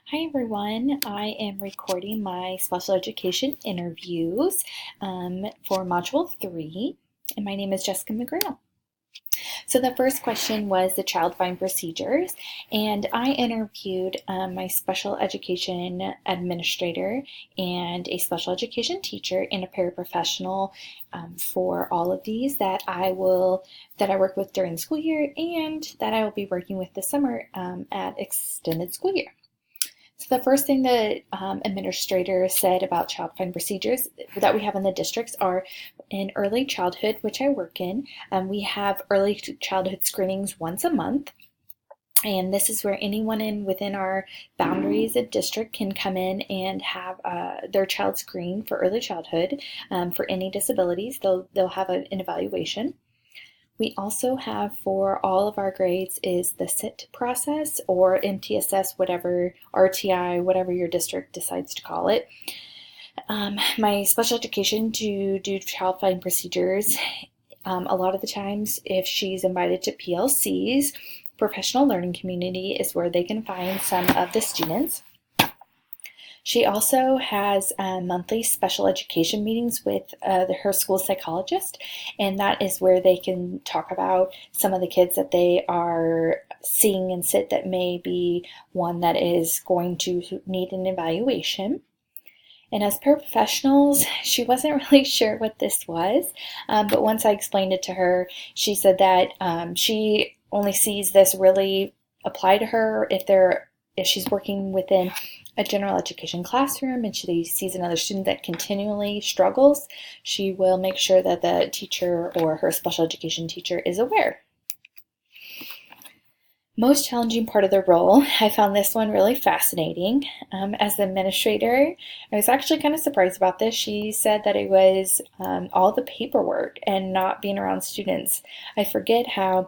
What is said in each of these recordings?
Hi everyone, I am recording my special education interviews for Module 3, and my name is Jessica McGrail. So the first question was the child find procedures, and I interviewed my special education administrator and a special education teacher and a paraprofessional for all of these that I work with during the school year and that I will be working with this summer at extended school year. So the first thing the administrator said about child find procedures that we have in the districts are in early childhood, which I work in. We have early childhood screenings once a month. And this is where anyone within our boundaries of district can come in and have their child screened for early childhood for any disabilities. They'll have an evaluation. We also have for all of our grades is the SIT process or MTSS, whatever, RTI, whatever your district decides to call it. My special education to do child find procedures, a lot of the times if she's invited to PLCs, professional learning community is where they can find some of the students. She also has monthly special education meetings with her school psychologist, and that is where they can talk about some of the kids that they are seeing and sit that may be one that is going to need an evaluation. And as paraprofessionals, she wasn't really sure what this was, but once I explained it to her, she said that she only sees this really apply to her if she's working within a general education classroom and she sees another student that continually struggles, she will make sure that the teacher or her special education teacher is aware. Most challenging part of the role, I found this one really fascinating. As the administrator, I was actually kind of surprised about this. She said that it was all the paperwork and not being around students. I forget how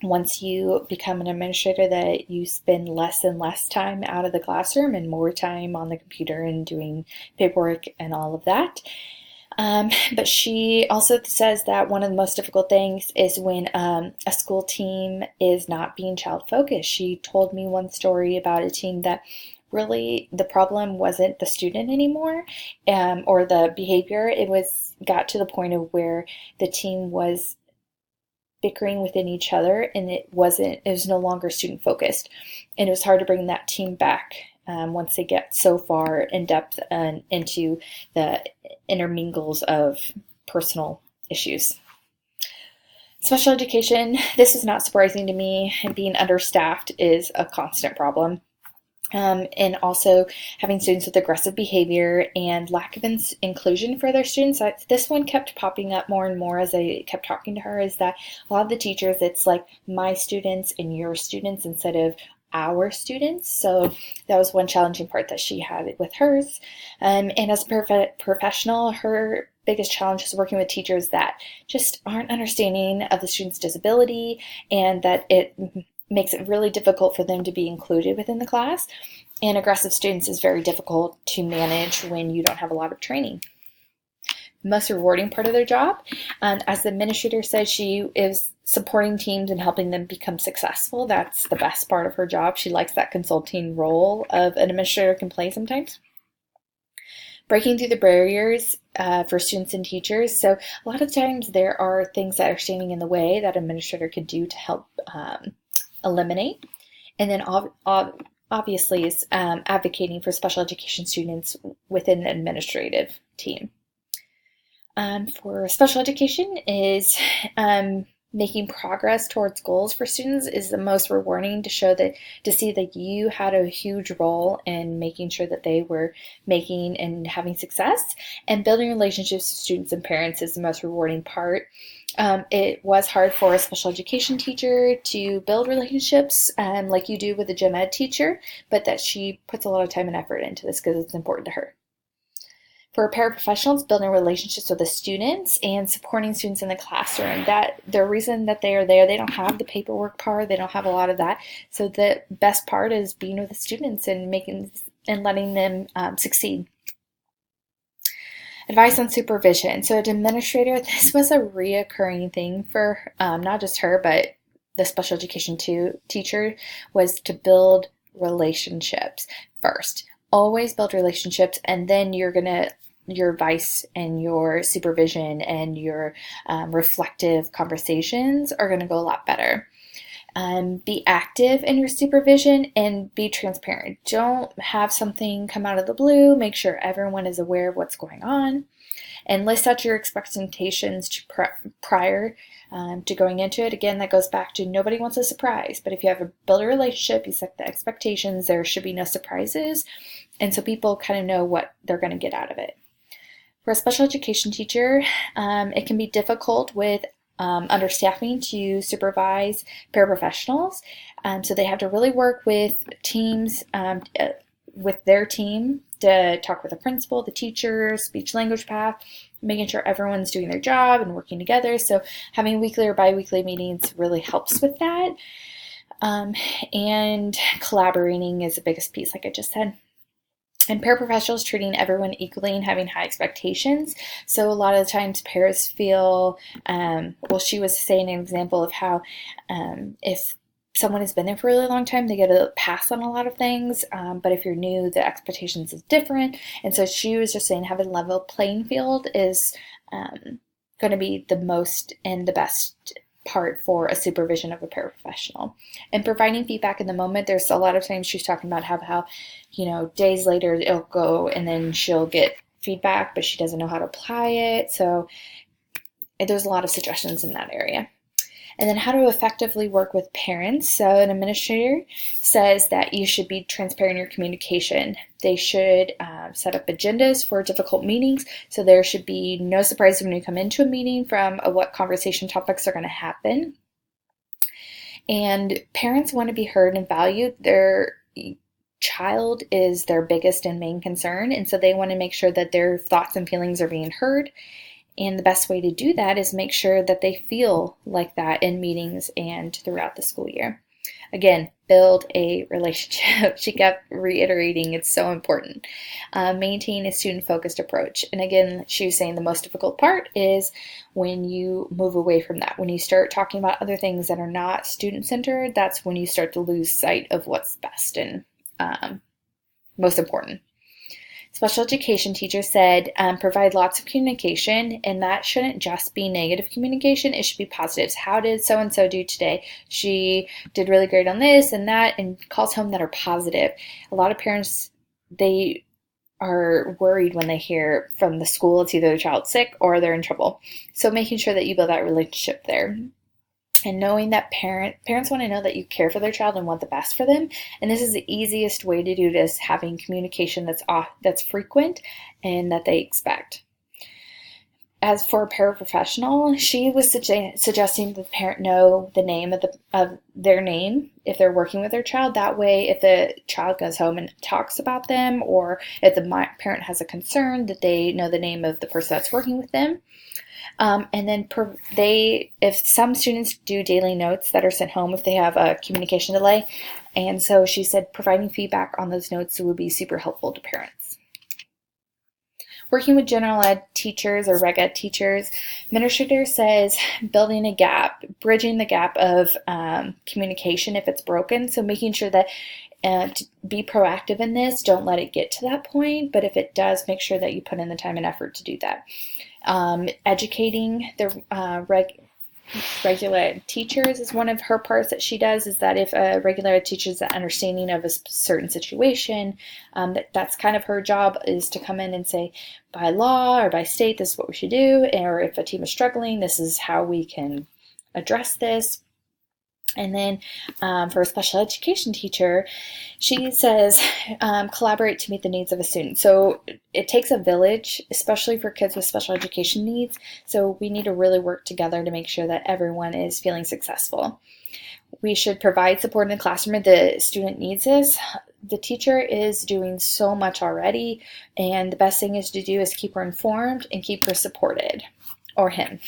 once you become an administrator that you spend less and less time out of the classroom and more time on the computer and doing paperwork and all of that. But she also says that one of the most difficult things is when a school team is not being child focused. She told me one story about a team that really the problem wasn't the student anymore or the behavior. It got to the point of where the team was bickering within each other and it was no longer student focused, and it was hard to bring that team back once they get so far in depth and into the intermingles of personal issues. Special education, this is not surprising to me, and being understaffed is a constant problem. And also having students with aggressive behavior and lack of inclusion for their students. This one kept popping up more and more as I kept talking to her, is that a lot of the teachers, it's like my students and your students instead of our students. So that was one challenging part that she had with hers. And as a professional, her biggest challenge is working with teachers that just aren't understanding of the student's disability and that it makes it really difficult for them to be included within the class. And aggressive students is very difficult to manage when you don't have a lot of training. The most rewarding part of their job, as the administrator said, she is supporting teams and helping them become successful. That's the best part of her job. She likes that consulting role of an administrator can play sometimes. Breaking through the barriers for students and teachers. So a lot of times there are things that are standing in the way that an administrator could do to help eliminate. And then obviously is advocating for special education students within the administrative team. For special education is making progress towards goals for students is the most rewarding to see that you had a huge role in making sure that they were making and having success, and building relationships with students and parents is the most rewarding part. It was hard for a special education teacher to build relationships like you do with a gen ed teacher, but that she puts a lot of time and effort into this because it's important to her. For paraprofessionals, building relationships with the students and supporting students in the classroom. That the reason that they are there, they don't have the paperwork part, they don't have a lot of that. So the best part is being with the students and letting them succeed. Advice on supervision. So, as an administrator, this was a reoccurring thing for not just her, but the special education teacher, was to build relationships first. Always build relationships, and then your advice and your supervision and your reflective conversations are going to go a lot better. Be active in your supervision and be transparent. Don't have something come out of the blue. Make sure everyone is aware of what's going on, and list out your expectations prior to going into it. Again, that goes back to nobody wants a surprise, but if you build a relationship, you set the expectations, there should be no surprises, and so people kind of know what they're going to get out of it. For a special education teacher, it can be difficult with understaffing to supervise paraprofessionals. So they have to really work with teams, with their team, to talk with the principal, the teacher, speech language path, making sure everyone's doing their job and working together. So having weekly or bi-weekly meetings really helps with that. And collaborating is the biggest piece, like I just said. And paraprofessionals treating everyone equally and having high expectations. So a lot of the times paras feel, well, she was saying an example of how if someone has been there for a really long time, they get a pass on a lot of things. But if you're new, the expectations is different. And so she was just saying having a level playing field is going to be the most and the best part for a supervision of a paraprofessional. And providing feedback in the moment, there's a lot of times she's talking about how days later it'll go and then she'll get feedback, but she doesn't know how to apply it. So there's a lot of suggestions in that area. And then how to effectively work with parents. So an administrator says that you should be transparent in your communication. They should set up agendas for difficult meetings. So there should be no surprise when you come into a meeting from what conversation topics are going to happen. And parents want to be heard and valued. Their child is their biggest and main concern. And so they want to make sure that their thoughts and feelings are being heard. And the best way to do that is make sure that they feel like that in meetings and throughout the school year. Again, build a relationship. She kept reiterating it's so important. Maintain a student-focused approach. And again, she was saying the most difficult part is when you move away from that. When you start talking about other things that are not student-centered, that's when you start to lose sight of what's best and most important. Special education teacher said provide lots of communication, and that shouldn't just be negative communication. It should be positives. How did so-and-so do today? She did really great on this and that, and calls home that are positive. A lot of parents, they are worried when they hear from the school it's either their child's sick or they're in trouble. So making sure that you build that relationship there. And knowing that parents want to know that you care for their child and want the best for them. And this is the easiest way to do this, having communication that's frequent and that they expect. As for a paraprofessional, she was suggesting the parent know the name of their name if they're working with their child. That way, if the child goes home and talks about them, or if the parent has a concern, that they know the name of the person that's working with them. And then if some students do daily notes that are sent home if they have a communication delay, and so she said providing feedback on those notes would be super helpful to parents. Working with general ed teachers or reg ed teachers, administrator says building a gap, bridging the gap of communication if it's broken. So making sure that to be proactive in this, don't let it get to that point, but if it does, make sure that you put in the time and effort to do that. Educating the regular ed teachers is one of her parts that she does, is that if a regular ed teacher is understanding of a certain situation, that's kind of her job, is to come in and say, by law or by state, this is what we should do, or if a team is struggling, this is how we can address this. And then for a special education teacher, she says collaborate to meet the needs of a student. So it takes a village, especially for kids with special education needs. So we need to really work together to make sure that everyone is feeling successful. We should provide support in the classroom if the student needs this. The teacher is doing so much already, and the best thing is to do is keep her informed and keep her supported. Or him.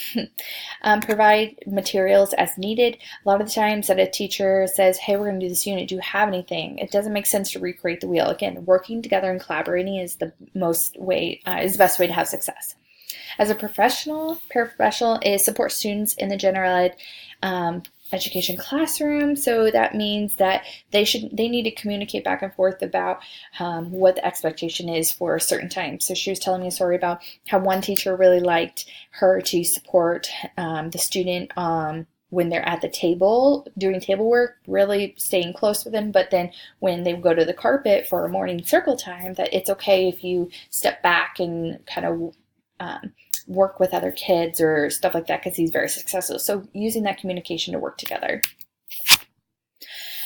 Provide materials as needed. A lot of the times that a teacher says, hey, we're going to do this unit, do you have anything? It doesn't make sense to recreate the wheel. Again, working together and collaborating is the best way to have success. As a paraprofessional is support students in the general ed education classroom, so that means that they need to communicate back and forth about what the expectation is for a certain time. So she was telling me a story about how one teacher really liked her to support the student when they're at the table doing table work, really staying close with them, but then when they go to the carpet for a morning circle time, that it's okay if you step back and kind of work with other kids or stuff like that, because he's very successful. So using that communication to work together.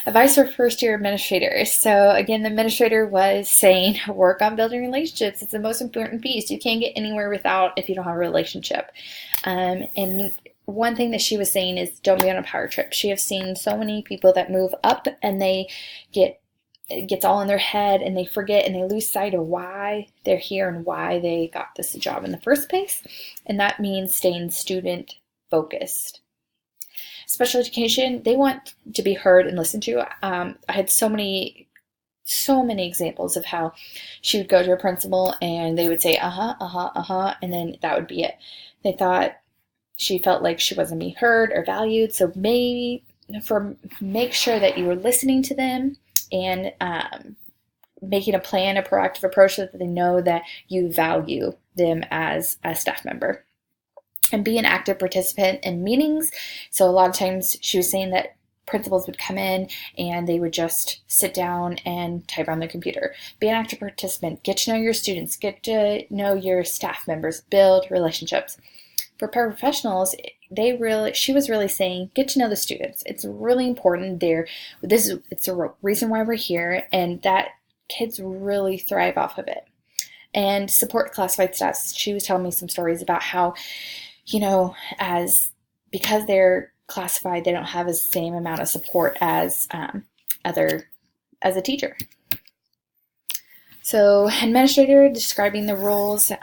Advice for first year administrators. So again, the administrator was saying work on building relationships. It's the most important piece. You can't get anywhere without if you don't have a relationship. And one thing that she was saying is don't be on a power trip. She has seen so many people that move up and it gets all in their head and they forget and they lose sight of why they're here and why they got this job in the first place. And that means staying student focused. Special education, they want to be heard and listened to. I had so many examples of how she would go to a principal and they would say, and then that would be it. They thought she felt like she wasn't being heard or valued. So make sure that you were listening to them and making a plan, a proactive approach so that they know that you value them as a staff member. And be an active participant in meetings. So a lot of times she was saying that principals would come in and they would just sit down and type on their computer. Be an active participant, get to know your students, get to know your staff members, build relationships. For paraprofessionals, she was really saying, get to know the students. It's really important there. It's a reason why we're here, and that kids really thrive off of it. And support classified staff. She was telling me some stories about how, because they're classified, they don't have the same amount of support as a teacher. So administrator describing the roles.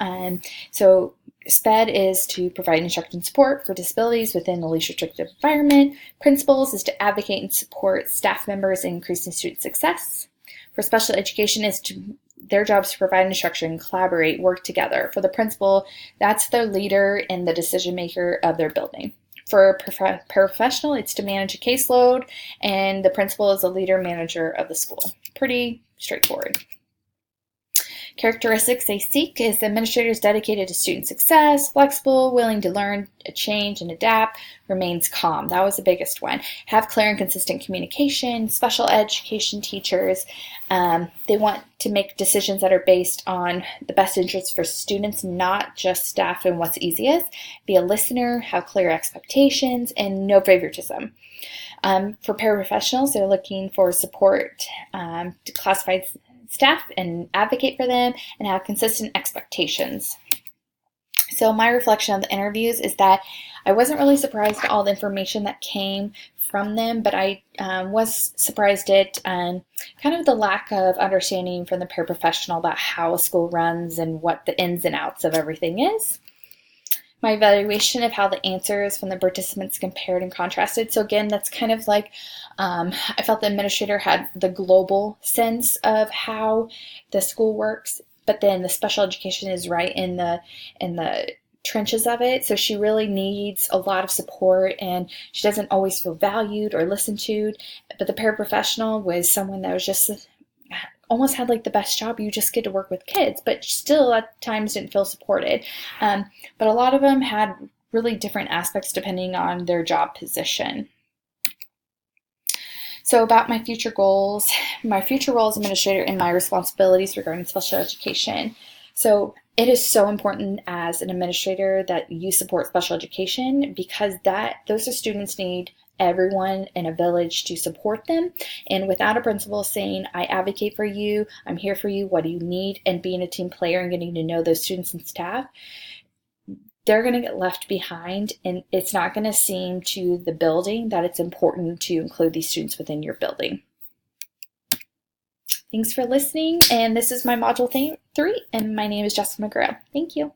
So SPED is to provide instruction support for disabilities within the least restrictive environment. Principals is to advocate and support staff members in increasing student success. For special education their job is to provide instruction, collaborate, work together. For the principal, that's the leader and the decision maker of their building. For a paraprofessional, it's to manage a caseload, and the principal is the leader manager of the school. Pretty straightforward. Characteristics they seek is administrators dedicated to student success, flexible, willing to learn, change, and adapt, remains calm. That was the biggest one. Have clear and consistent communication. Special education teachers, they want to make decisions that are based on the best interests for students, not just staff and what's easiest. Be a listener, have clear expectations, and no favoritism. For paraprofessionals, they're looking for support to classified staff and advocate for them and have consistent expectations. So my reflection of the interviews is that I wasn't really surprised at all the information that came from them, but I was surprised at kind of the lack of understanding from the paraprofessional about how a school runs and what the ins and outs of everything is. My evaluation of how the answers from the participants compared and contrasted. So again, that's kind of like, I felt the administrator had the global sense of how the school works, but then the special education is right in the trenches of it. So she really needs a lot of support and she doesn't always feel valued or listened to. But the paraprofessional was someone that was just almost had like the best job. You just get to work with kids, but still at times didn't feel supported. But a lot of them had really different aspects depending on their job position. So about my future goals, my future role as administrator and my responsibilities regarding special education. So it is so important as an administrator that you support special education because those are students need everyone in a village to support them. And without a principal saying, I advocate for you, I'm here for you, what do you need, and being a team player and getting to know those students and staff, they're going to get left behind, and it's not going to seem to the building that it's important to include these students within your building. Thanks for listening, and this is my Module 3, and my name is Jessica McGraw. Thank you.